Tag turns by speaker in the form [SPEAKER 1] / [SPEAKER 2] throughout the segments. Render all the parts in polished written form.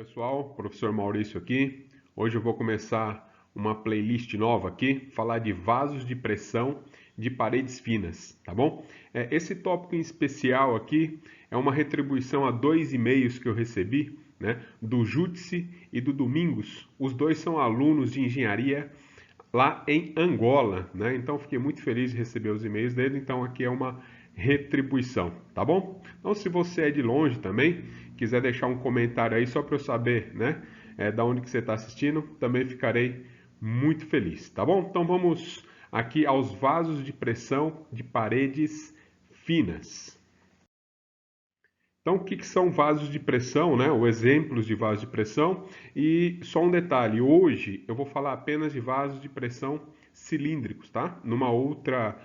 [SPEAKER 1] Pessoal, professor Maurício aqui. Hoje eu vou começar uma playlist nova aqui, falar de vasos de pressão de paredes finas, tá bom? Esse tópico em especial aqui é uma retribuição a 2 e-mails que eu recebi, né, do Júdice e do Domingos. Os dois são alunos de engenharia lá em Angola, né? Então fiquei muito feliz de receber os e-mails dele. Então aqui é uma retribuição, tá bom? Então se você é de longe também, quiser deixar um comentário aí só para eu saber, né, da onde que você está assistindo, também ficarei muito feliz, tá bom? Então vamos aqui aos vasos de pressão de paredes finas. Então, o que são vasos de pressão, né? Ou exemplos de vasos de pressão. E só um detalhe, hoje eu vou falar apenas de vasos de pressão cilíndricos, tá? Numa outra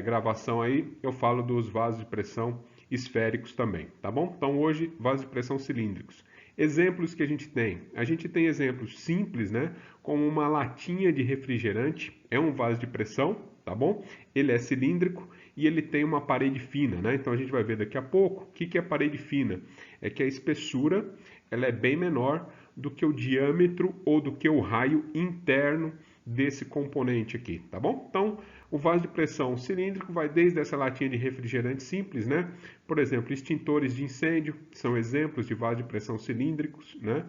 [SPEAKER 1] gravação aí eu falo dos vasos de pressão esféricos também, tá bom? Então, hoje, vasos de pressão cilíndricos. Exemplos que a gente tem. A gente tem exemplos simples, né? Como uma latinha de refrigerante, é um vaso de pressão, tá bom? Ele é cilíndrico e ele tem uma parede fina, né? Então a gente vai ver daqui a pouco o que é parede fina. É que a espessura ela é bem menor do que o diâmetro ou do que o raio interno desse componente aqui, tá bom? Então, o vaso de pressão cilíndrico vai desde essa latinha de refrigerante simples, né? Por exemplo, extintores de incêndio são exemplos de vaso de pressão cilíndricos, né?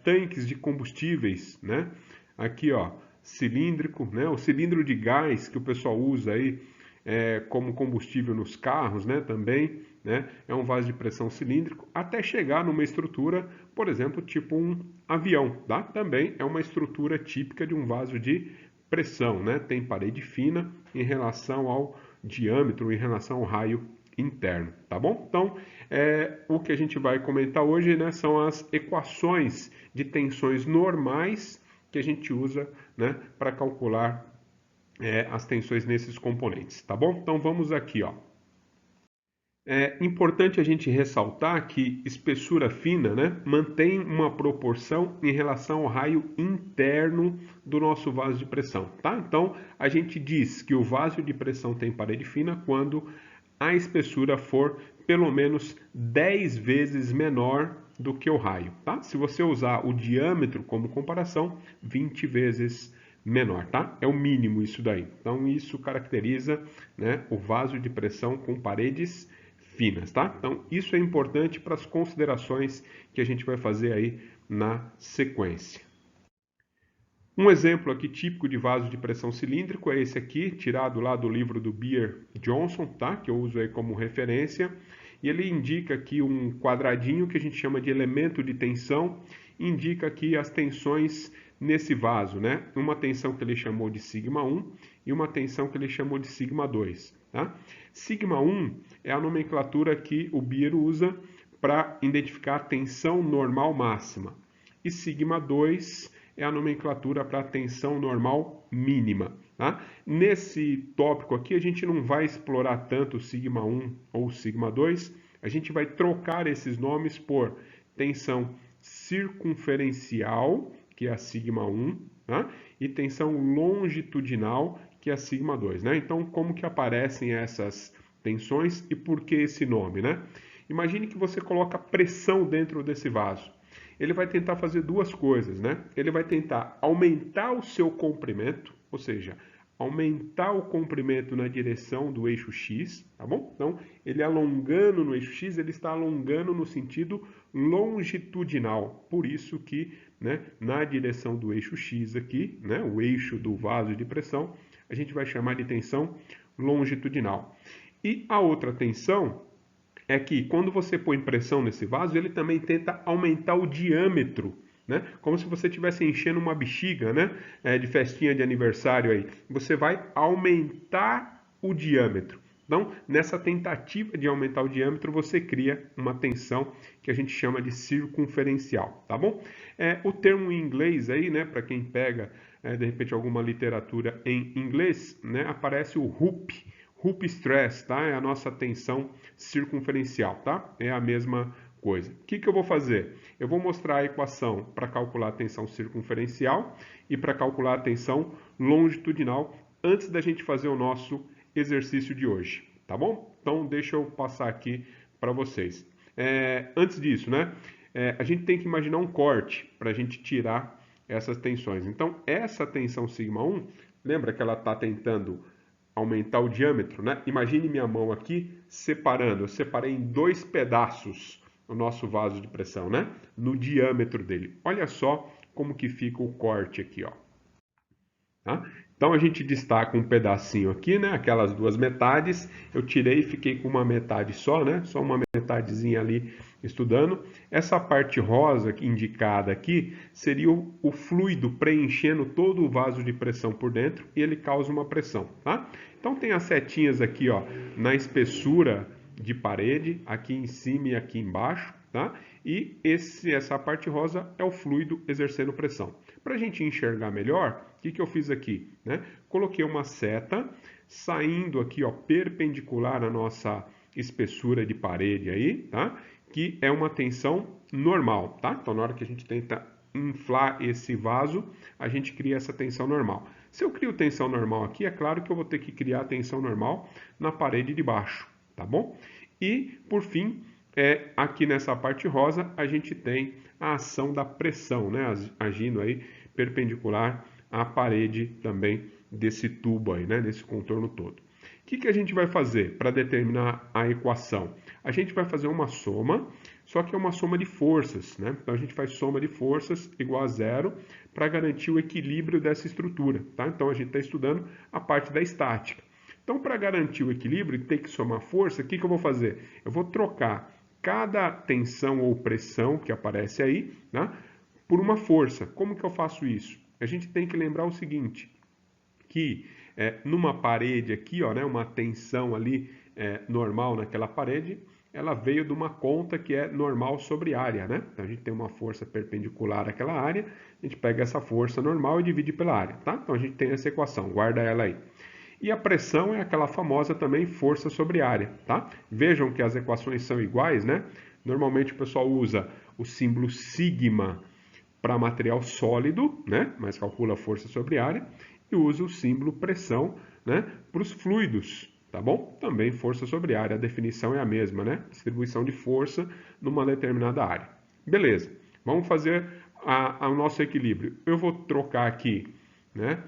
[SPEAKER 1] Tanques de combustíveis, né? Aqui, ó, cilíndrico, né? O cilindro de gás que o pessoal usa aí como combustível nos carros, né? Também, né? É um vaso de pressão cilíndrico até chegar numa estrutura, por exemplo, tipo um avião, tá? Também é uma estrutura típica de um vaso de pressão, né? Tem parede fina em relação ao diâmetro, em relação ao raio interno, tá bom? Então, o que a gente vai comentar hoje, né, são as equações de tensões normais que a gente usa, né, para calcular as tensões nesses componentes, tá bom? Então vamos aqui, ó. É importante a gente ressaltar que espessura fina, né, mantém uma proporção em relação ao raio interno do nosso vaso de pressão, tá? Então, a gente diz que o vaso de pressão tem parede fina quando a espessura for pelo menos 10 vezes menor do que o raio, tá? Se você usar o diâmetro como comparação, 20 vezes menor, tá? É o mínimo isso daí. Então, isso caracteriza, né, o vaso de pressão com paredes finas, tá? Então, isso é importante para as considerações que a gente vai fazer aí na sequência. Um exemplo aqui típico de vaso de pressão cilíndrico é esse aqui, tirado lá do livro do Beer Johnson, tá? Que eu uso aí como referência. E ele indica aqui um quadradinho que a gente chama de elemento de tensão, indica aqui as tensões nesse vaso, né? Uma tensão que ele chamou de sigma 1 e uma tensão que ele chamou de sigma 2, tá? Sigma 1 é a nomenclatura que o Beer usa para identificar a tensão normal máxima. E sigma 2 é a nomenclatura para a tensão normal mínima. Tá? Nesse tópico aqui, a gente não vai explorar tanto sigma 1 ou sigma 2, a gente vai trocar esses nomes por tensão circunferencial, que é a sigma 1, tá? E tensão longitudinal, que é a sigma 2. Né? Então, como que aparecem essas tensões e por que esse nome? Né? Imagine que você coloca pressão dentro desse vaso. Ele vai tentar fazer duas coisas, né? Ele vai tentar aumentar o seu comprimento, ou seja, aumentar o comprimento na direção do eixo X, tá bom? Então, ele alongando no eixo X, ele está alongando no sentido longitudinal. Por isso que, né, na direção do eixo X aqui, né, o eixo do vaso de pressão, a gente vai chamar de tensão longitudinal. E a outra tensão é que quando você põe pressão nesse vaso, ele também tenta aumentar o diâmetro, né? Como se você estivesse enchendo uma bexiga, né? De festinha de aniversário aí. Você vai aumentar o diâmetro. Então, nessa tentativa de aumentar o diâmetro, você cria uma tensão que a gente chama de circunferencial, tá bom? O termo em inglês aí, né, para quem pega, de repente, alguma literatura em inglês, né, aparece o hoop, Hoop stress, tá? É a nossa tensão circunferencial, tá? É a mesma coisa. O que eu vou fazer? Eu vou mostrar a equação para calcular a tensão circunferencial e para calcular a tensão longitudinal antes da gente fazer o nosso exercício de hoje, tá bom? Então, deixa eu passar aqui para vocês. Antes disso, né? a gente tem que imaginar um corte para a gente tirar essas tensões. Então, essa tensão σ1, lembra que ela está tentando aumentar o diâmetro, né? Imagine minha mão aqui separando. Eu separei em dois pedaços o nosso vaso de pressão, né? No diâmetro dele. Olha só como que fica o corte aqui, ó. Tá? Então a gente destaca um pedacinho aqui, né? Aquelas duas metades. Eu tirei e fiquei com uma metade só, né? Só uma metadezinha ali estudando. Essa parte rosa indicada aqui seria o fluido preenchendo todo o vaso de pressão por dentro e ele causa uma pressão, tá? Então tem as setinhas aqui, ó, na espessura de parede, aqui em cima e aqui embaixo, tá? E essa parte rosa é o fluido exercendo pressão. Para a gente enxergar melhor, o que eu fiz aqui, né? Coloquei uma seta saindo aqui, ó, perpendicular à nossa espessura de parede aí, tá? Que é uma tensão normal, tá? Então, na hora que a gente tenta inflar esse vaso, a gente cria essa tensão normal. Se eu crio tensão normal aqui, é claro que eu vou ter que criar tensão normal na parede de baixo, tá bom? E, por fim, aqui nessa parte rosa, a gente tem a ação da pressão, né? Agindo aí perpendicular à parede também desse tubo aí, né? Desse contorno todo. O que a gente vai fazer para determinar a equação? A gente vai fazer uma soma, só que é uma soma de forças, né? Então a gente faz soma de forças igual a zero para garantir o equilíbrio dessa estrutura, tá? Então a gente está estudando a parte da estática. Então, para garantir o equilíbrio e ter que somar força, o que eu vou fazer? Eu vou trocar cada tensão ou pressão que aparece aí, né, por uma força. Como que eu faço isso? A gente tem que lembrar o seguinte, que numa parede aqui, ó, né, uma tensão ali normal naquela parede, ela veio de uma conta que é normal sobre área, né? Então a gente tem uma força perpendicular àquela área, a gente pega essa força normal e divide pela área, tá? Então a gente tem essa equação, guarda ela aí. E a pressão é aquela famosa também força sobre área, tá? Vejam que as equações são iguais, né? Normalmente o pessoal usa o símbolo sigma para material sólido, né? Mas calcula a força sobre área e usa o símbolo pressão, né? Para os fluidos, tá bom? Também força sobre área, a definição é a mesma, né? Distribuição de força numa determinada área. Beleza, vamos fazer o nosso equilíbrio. Eu vou trocar aqui, né?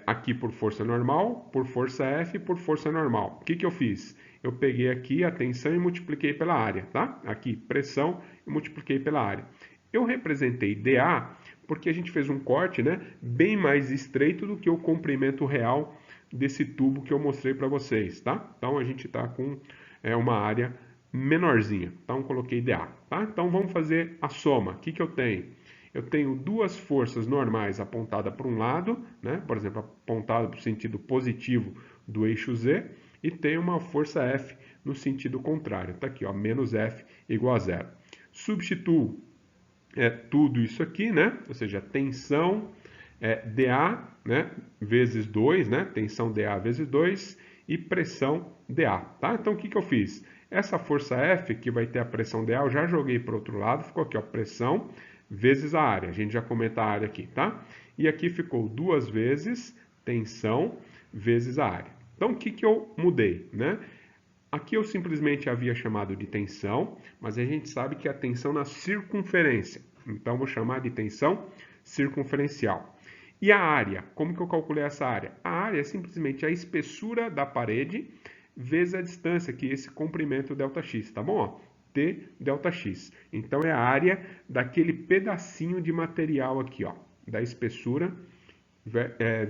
[SPEAKER 1] Aqui por força normal, por força F, por força normal. O que eu fiz? Eu peguei aqui a tensão e multipliquei pela área, tá? Aqui, pressão e multipliquei pela área. Eu representei dA porque a gente fez um corte, né, bem mais estreito do que o comprimento real desse tubo que eu mostrei para vocês, tá? Então a gente está com uma área menorzinha. Então coloquei dA, tá? Então vamos fazer a soma. O que eu tenho? Eu tenho duas forças normais apontadas para um lado, né? Por exemplo, apontada para o sentido positivo do eixo Z, e tenho uma força F no sentido contrário. Está aqui, ó, menos F igual a zero. Substituo tudo isso aqui, né? Ou seja, tensão dA, né? Vezes 2, né? Tensão dA vezes 2 e pressão dA, tá? Então, o que eu fiz? Essa força F, que vai ter a pressão dA, eu já joguei para o outro lado, ficou aqui, ó, pressão vezes a área. A gente já comenta a área aqui, tá? E aqui ficou 2 vezes tensão vezes a área. Então, o que eu mudei, né? Aqui eu simplesmente havia chamado de tensão, mas a gente sabe que é a tensão na circunferência. Então, vou chamar de tensão circunferencial. E a área? Como que eu calculei essa área? A área é simplesmente a espessura da parede vezes a distância, que é esse comprimento ΔX, tá bom? T ΔX. Então, é a área daquele pedacinho de material aqui, ó, da espessura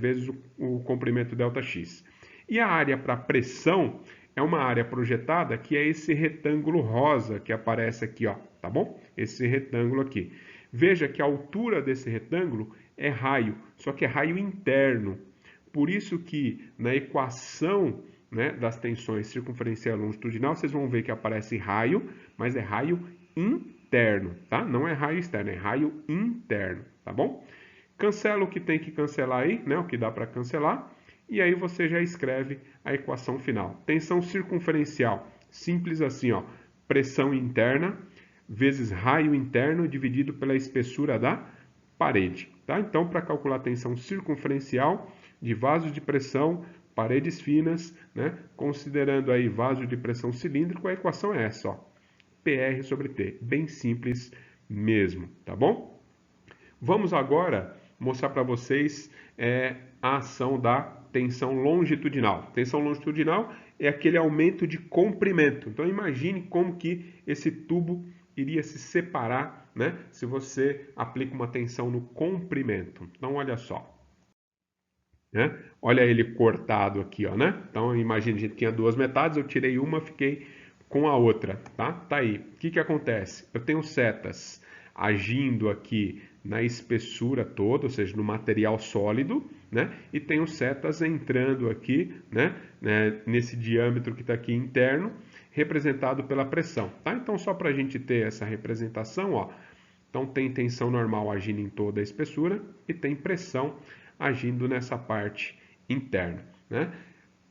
[SPEAKER 1] vezes o comprimento ΔX. E a área para pressão é uma área projetada que é esse retângulo rosa que aparece aqui, ó, tá bom? Esse retângulo aqui. Veja que a altura desse retângulo é raio, só que é raio interno. Por isso que na equação, né, das tensões circunferencial e longitudinal, vocês vão ver que aparece raio, mas é raio interno, tá? Não é raio externo, é raio interno, tá bom? Cancela o que tem que cancelar aí, né, o que dá para cancelar, e aí você já escreve a equação final. Tensão circunferencial, simples assim, ó, pressão interna vezes raio interno dividido pela espessura da parede, tá? Então, para calcular a tensão circunferencial de vasos de pressão, paredes finas, né, considerando aí vaso de pressão cilíndrico, a equação é essa, ó. PR sobre T. Bem simples mesmo, tá bom? Vamos agora mostrar para vocês a ação da tensão longitudinal. Tensão longitudinal é aquele aumento de comprimento. Então imagine como que esse tubo iria se separar, né, se você aplica uma tensão no comprimento. Então olha só. Né? Olha ele cortado aqui, ó, né? Então imagine, a gente tinha duas metades, eu tirei uma, fiquei com a outra, tá? Tá aí. O que que acontece? Eu tenho setas agindo aqui na espessura toda, ou seja, no material sólido, né? E tenho setas entrando aqui, né? Nesse diâmetro que está aqui interno, representado pela pressão, tá? Então só para a gente ter essa representação, ó. Então tem tensão normal agindo em toda a espessura e tem pressão agindo nessa parte interna, né?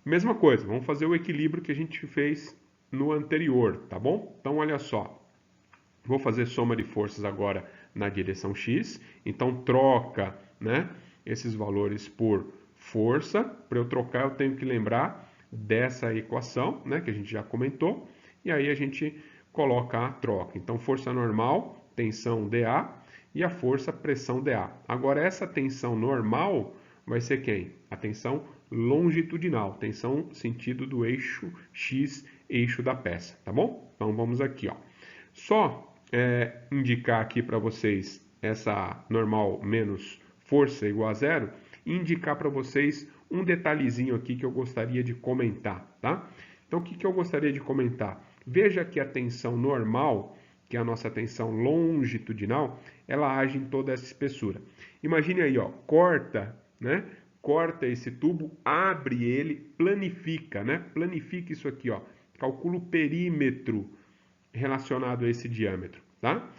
[SPEAKER 1] Mesma coisa, vamos fazer o equilíbrio que a gente fez no anterior, tá bom? Então olha só, vou fazer soma de forças agora na direção X, então troca, né, esses valores por força. Para eu trocar eu tenho que lembrar dessa equação, né, que a gente já comentou, e aí a gente coloca a troca. Então força normal, tensão dA, e a força, pressão dA. Agora, essa tensão normal vai ser quem? A tensão longitudinal, tensão sentido do eixo X, eixo da peça, tá bom? Então, vamos aqui, ó. Só indicar aqui para vocês essa normal menos força igual a zero, e indicar para vocês um detalhezinho aqui que eu gostaria de comentar, tá? Então, o que eu gostaria de comentar? Veja que a tensão normal, que é a nossa tensão longitudinal, ela age em toda essa espessura. Imagine aí, ó, corta, né? Corta esse tubo, abre ele, planifica, né? Planifica isso aqui, ó. Calcula o perímetro relacionado a esse diâmetro, tá?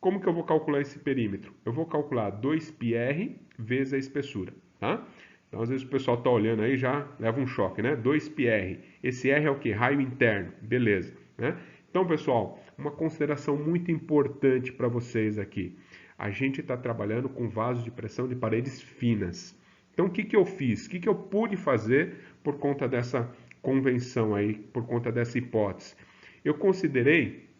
[SPEAKER 1] Como que eu vou calcular esse perímetro? Eu vou calcular 2πr vezes a espessura, tá? Então, às vezes o pessoal tá olhando aí já leva um choque, né? 2πr. Esse R é o que? Raio interno. Beleza, né? Então, pessoal, uma consideração muito importante para vocês aqui. A gente está trabalhando com vasos de pressão de paredes finas. Então, o que que eu fiz? O que que eu pude fazer por conta dessa convenção aí, por conta dessa hipótese? Eu considerei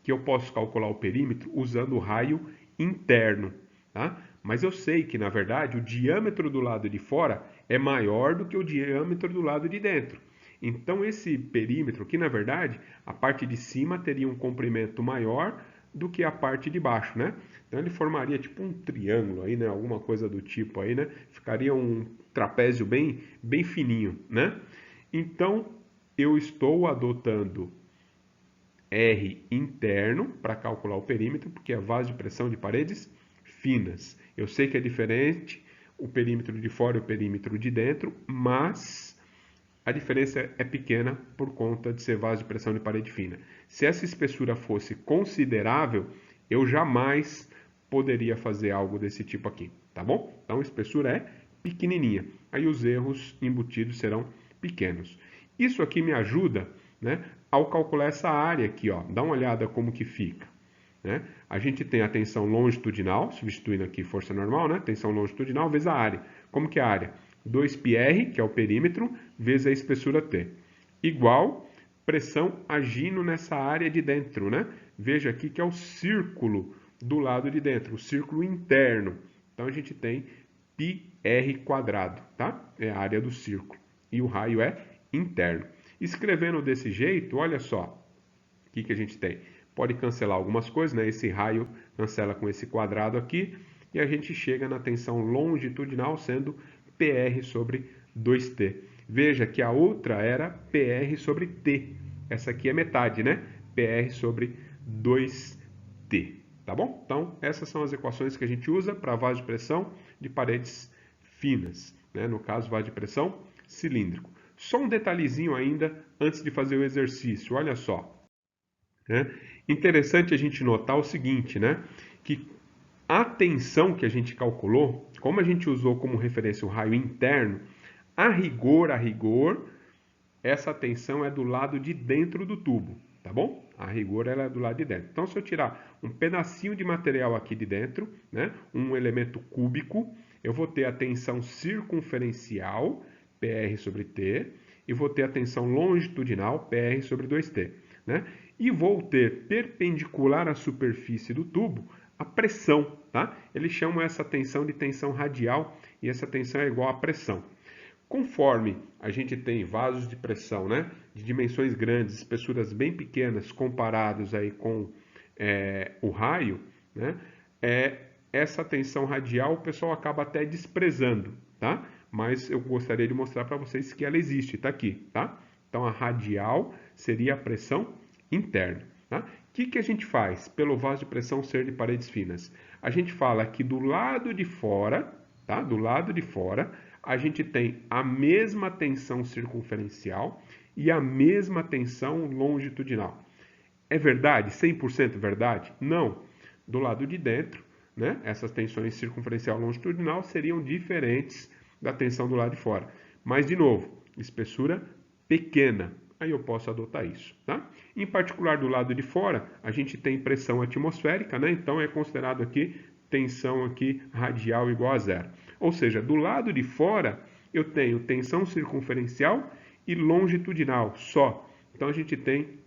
[SPEAKER 1] que eu posso calcular o perímetro usando o raio interno, tá? Mas eu sei que, na verdade, o diâmetro do lado de fora é maior do que o diâmetro do lado de dentro. Então, esse perímetro aqui, na verdade, a parte de cima teria um comprimento maior do que a parte de baixo, né? Então, ele formaria tipo um triângulo aí, né? Alguma coisa do tipo aí, né? Ficaria um trapézio bem fininho, né? Então, eu estou adotando R interno para calcular o perímetro, porque é vaso de pressão de paredes finas. Eu sei que é diferente o perímetro de fora e o perímetro de dentro, mas a diferença é pequena por conta de ser vaso de pressão de parede fina. Se essa espessura fosse considerável, eu jamais poderia fazer algo desse tipo aqui, tá bom? Então a espessura é pequenininha, aí os erros embutidos serão pequenos. Isso aqui me ajuda, né, ao calcular essa área aqui, ó. Dá uma olhada como que fica, né? A gente tem a tensão longitudinal, substituindo aqui força normal, né? Tensão longitudinal vezes a área. Como que é a área? 2πr, que é o perímetro, vezes a espessura T. Igual pressão agindo nessa área de dentro, né? Veja aqui que é o círculo do lado de dentro, o círculo interno. Então a gente tem πr², tá? É a área do círculo. E o raio é interno. Escrevendo desse jeito, olha só o que a gente tem. Pode cancelar algumas coisas, né? Esse raio cancela com esse quadrado aqui e a gente chega na tensão longitudinal sendo PR sobre 2T. Veja que a outra era PR sobre T. Essa aqui é metade, né? PR sobre 2T. Tá bom? Então, essas são as equações que a gente usa para vaso de pressão de paredes finas, né? No caso, vaso de pressão cilíndrico. Só um detalhezinho ainda antes de fazer o exercício. Olha só. Né? Interessante a gente notar o seguinte, né? Que a tensão que a gente calculou, como a gente usou como referência o raio interno, a rigor, essa tensão é do lado de dentro do tubo, tá bom? A rigor ela é do lado de dentro. Então, se eu tirar um pedacinho de material aqui de dentro, né, um elemento cúbico, eu vou ter a tensão circunferencial, PR sobre T, e vou ter a tensão longitudinal, PR sobre 2T. Né? e vou ter perpendicular à superfície do tubo a pressão, tá? Eles chamam essa tensão de tensão radial e essa tensão é igual à pressão. Conforme a gente tem vasos de pressão, né, de dimensões grandes, espessuras bem pequenas comparados aí com o raio, né, essa tensão radial o pessoal acaba até desprezando, tá? Mas eu gostaria de mostrar para vocês que ela existe, tá aqui, tá? Então a radial seria a pressão interna, tá? O que a gente faz pelo vaso de pressão ser de paredes finas? A gente fala que do lado de fora, tá? Do lado de fora, a gente tem a mesma tensão circunferencial e a mesma tensão longitudinal. É verdade? 100% verdade? Não. Do lado de dentro, né, essas tensões circunferencial e longitudinal seriam diferentes da tensão do lado de fora. Mas, de novo, espessura pequena. Aí eu posso adotar isso, tá? Em particular, do lado de fora, a gente tem pressão atmosférica, né? Então, é considerado aqui tensão aqui radial igual a zero. Ou seja, do lado de fora, eu tenho tensão circunferencial e longitudinal só. Então, a gente tem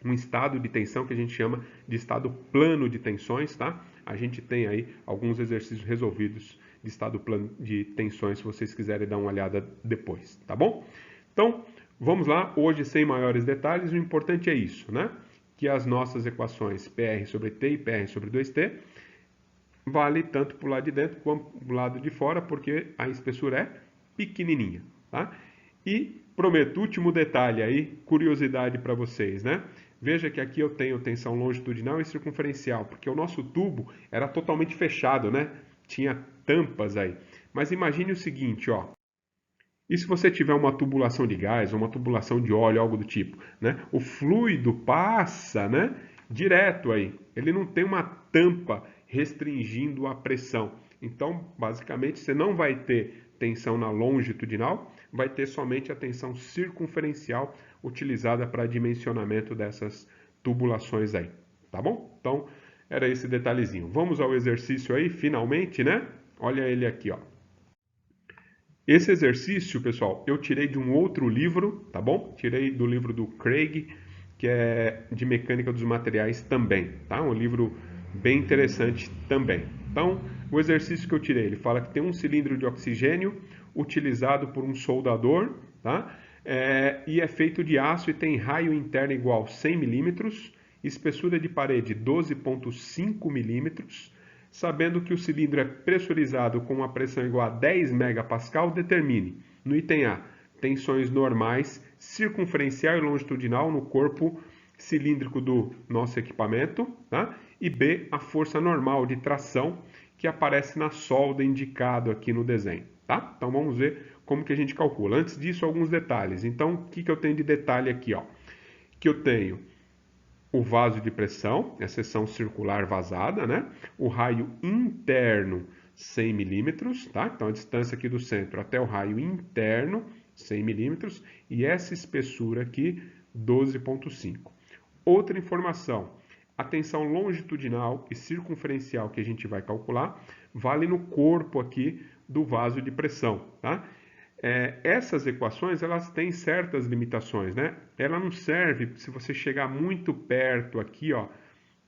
[SPEAKER 1] um estado de tensão que a gente chama de estado plano de tensões, tá? A gente tem aí alguns exercícios resolvidos de estado plano de tensões, se vocês quiserem dar uma olhada depois, tá bom? Então, vamos lá, hoje sem maiores detalhes, o importante é isso, né? Que as nossas equações PR sobre T e PR sobre 2T vale tanto para o lado de dentro quanto para o lado de fora, porque a espessura é pequenininha, tá? E prometo, último detalhe aí, curiosidade para vocês, né? Veja que aqui eu tenho tensão longitudinal e circunferencial, porque o nosso tubo era totalmente fechado, né? Tinha tampas aí. Mas imagine o seguinte, ó. E se você tiver uma tubulação de gás, ou uma tubulação de óleo, algo do tipo, né? O fluido passa, né? Direto aí. Ele não tem uma tampa restringindo a pressão. Então, basicamente, você não vai ter tensão na longitudinal, vai ter somente a tensão circunferencial utilizada para dimensionamento dessas tubulações aí, tá bom? Então, era esse detalhezinho. Vamos ao exercício aí, finalmente, né? Olha ele aqui, ó. Esse exercício, pessoal, eu tirei de um outro livro, tá bom? Tirei do livro do Craig, que é de mecânica dos materiais também, tá? Um livro bem interessante também. Então, o exercício que eu tirei, ele fala que tem um cilindro de oxigênio utilizado por um soldador, tá? E é feito de aço e tem raio interno igual 100 milímetros, espessura de parede 12,5 milímetros. Sabendo que o cilindro é pressurizado com uma pressão igual a 10 megapascal, determine, no item A, tensões normais, circunferencial e longitudinal no corpo cilíndrico do nosso equipamento, tá? E B, a força normal de tração que aparece na solda indicado aqui no desenho, tá? Então vamos ver como que a gente calcula. Antes disso, alguns detalhes. Então, o que eu tenho de detalhe aqui, ó? Que eu tenho o vaso de pressão, a seção circular vazada, né? O raio interno 100 milímetros, tá? Então a distância aqui do centro até o raio interno 100 milímetros e essa espessura aqui 12,5. Outra informação, a tensão longitudinal e circunferencial que a gente vai calcular vale no corpo aqui do vaso de pressão, tá? Essas equações elas têm certas limitações, né? Ela não serve se você chegar muito perto aqui, ó,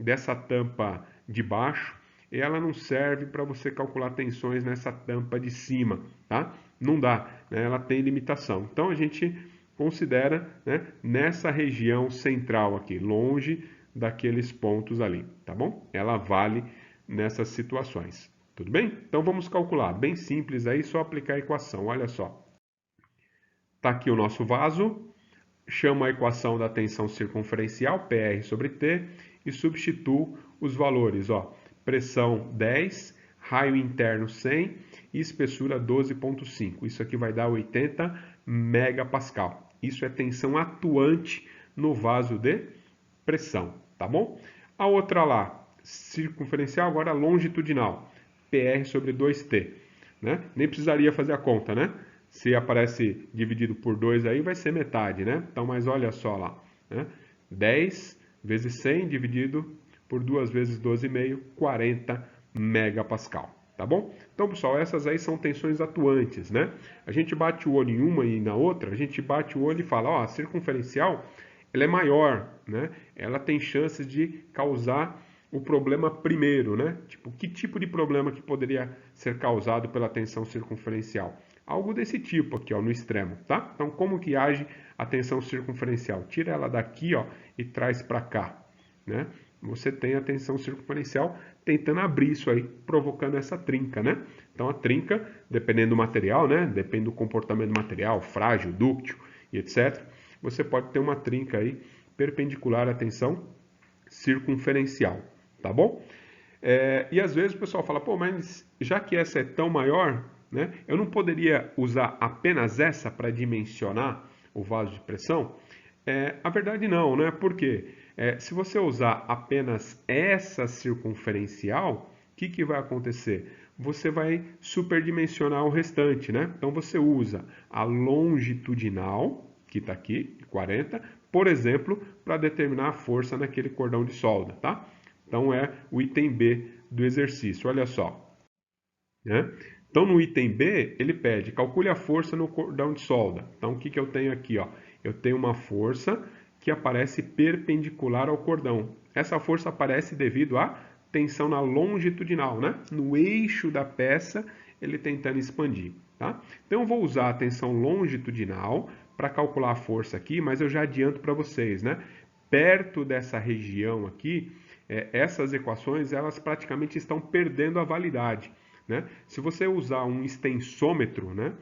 [SPEAKER 1] dessa tampa de baixo, ela não serve para você calcular tensões nessa tampa de cima, tá? Não dá, né? Ela tem limitação. Então a gente considera, né, nessa região central aqui, longe daqueles pontos ali, tá bom? Ela vale nessas situações. Tudo bem? Então vamos calcular. Bem simples aí, só aplicar a equação. Olha só. Está aqui o nosso vaso, chamo a equação da tensão circunferencial, PR sobre T, e substituo os valores, ó, pressão 10, raio interno 100 e espessura 12,5. Isso aqui vai dar 80 megapascal. Isso é tensão atuante no vaso de pressão, tá bom? A outra lá, circunferencial, agora longitudinal, PR sobre 2T, né? Nem precisaria fazer a conta, né? Se aparece dividido por 2 aí, vai ser metade, né? Então, mas olha só lá, né? 10 vezes 100 dividido por 2 vezes 12,5, 40 megapascal, tá bom? Então, pessoal, essas aí são tensões atuantes, né? A gente bate o olho em uma e na outra, a gente bate o olho e fala, ó, a circunferencial ela é maior, né? Ela tem chances de causar o problema primeiro, né? Tipo, que tipo de problema que poderia ser causado pela tensão circunferencial? Algo desse tipo aqui, ó, no extremo, tá? Então, como que age a tensão circunferencial? Tira ela daqui, ó, e traz para cá, né? Você tem a tensão circunferencial tentando abrir isso aí, provocando essa trinca, né? Então, a trinca, dependendo do material, né? Depende do comportamento do material, frágil, dúctil e etc. Você pode ter uma trinca aí perpendicular à tensão circunferencial, tá bom? E às vezes o pessoal fala, pô, mas já que essa é tão maior, né, eu não poderia usar apenas essa para dimensionar o vaso de pressão? A verdade não, né? Por quê? Se você usar apenas essa circunferencial, o que vai acontecer? Você vai superdimensionar o restante, né? Então você usa a longitudinal, que está aqui, 40, por exemplo, para determinar a força naquele cordão de solda, tá? Então é o item B do exercício, olha só, né? Então no item B, ele pede, calcule a força no cordão de solda. Então o que eu tenho aqui, ó? Eu tenho uma força que aparece perpendicular ao cordão. Essa força aparece devido à tensão na longitudinal, né? No eixo da peça, ele tentando expandir, tá? Então eu vou usar a tensão longitudinal para calcular a força aqui, mas eu já adianto para vocês, né? Perto dessa região aqui, essas equações, elas praticamente estão perdendo a validade, né? Se você usar um extensômetro, né,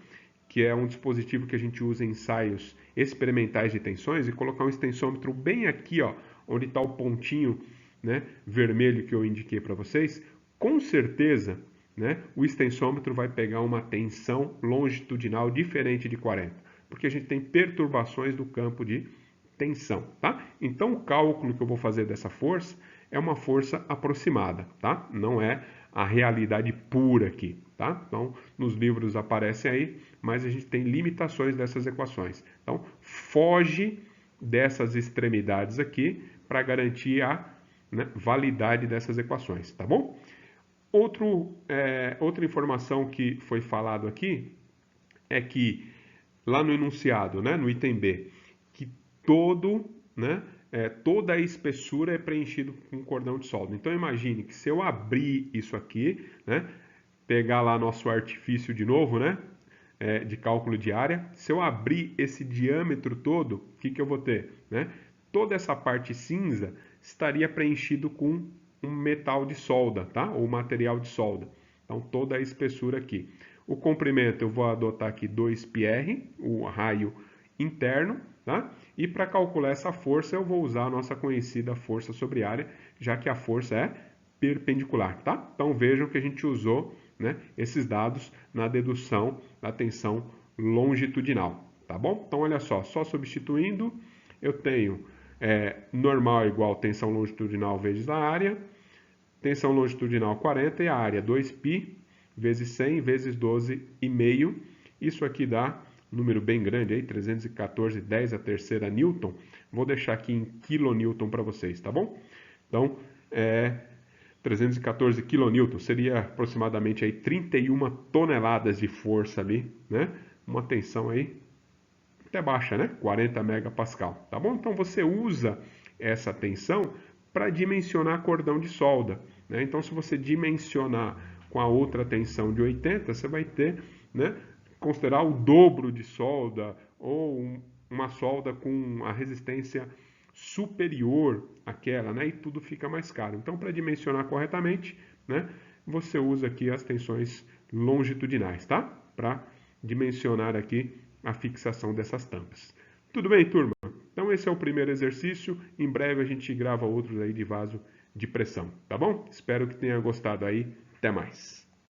[SPEAKER 1] que é um dispositivo que a gente usa em ensaios experimentais de tensões, e colocar um extensômetro bem aqui, ó, onde está o pontinho, né, vermelho que eu indiquei para vocês, com certeza, né, o extensômetro vai pegar uma tensão longitudinal diferente de 40, porque a gente tem perturbações do campo de tensão, tá? Então o cálculo que eu vou fazer dessa força é uma força aproximada, tá? Não é a realidade pura aqui, tá? Então, nos livros aparece aí, mas a gente tem limitações dessas equações. Então, foge dessas extremidades aqui para garantir a, né, validade dessas equações, tá bom? Outra informação que foi falado aqui é que lá no enunciado, né, no item B, que toda a espessura é preenchido com cordão de solda. Então imagine que se eu abrir isso aqui, né, pegar lá nosso artifício de novo, né, de cálculo de área, se eu abrir esse diâmetro todo, o que eu vou ter? Né? Toda essa parte cinza estaria preenchido com um metal de solda, tá? Ou material de solda. Então toda a espessura aqui. O comprimento eu vou adotar aqui 2πr, o raio interno, tá? E para calcular essa força eu vou usar a nossa conhecida força sobre área, já que a força é perpendicular, tá? Então vejam que a gente usou, né, esses dados na dedução da tensão longitudinal, tá bom? Então olha só substituindo, eu tenho normal igual tensão longitudinal vezes a área, tensão longitudinal 40 e a área 2π vezes 100 vezes 12,5. Isso aqui dá um número bem grande aí, 314,10 a terceira newton. Vou deixar aqui em quilonewton para vocês, tá bom? Então, 314 kN seria aproximadamente aí 31 toneladas de força ali, né? Uma tensão aí até baixa, né? 40 megapascal, tá bom? Então você usa essa tensão para dimensionar cordão de solda, né? Então se você dimensionar com a outra tensão de 80, você vai ter, né, considerar o dobro de solda ou uma solda com a resistência superior àquela, né? E tudo fica mais caro. Então, para dimensionar corretamente, né, você usa aqui as tensões longitudinais, tá? Para dimensionar aqui a fixação dessas tampas. Tudo bem, turma? Então, esse é o primeiro exercício. Em breve a gente grava outros aí de vaso de pressão, tá bom? Espero que tenha gostado aí. Até mais.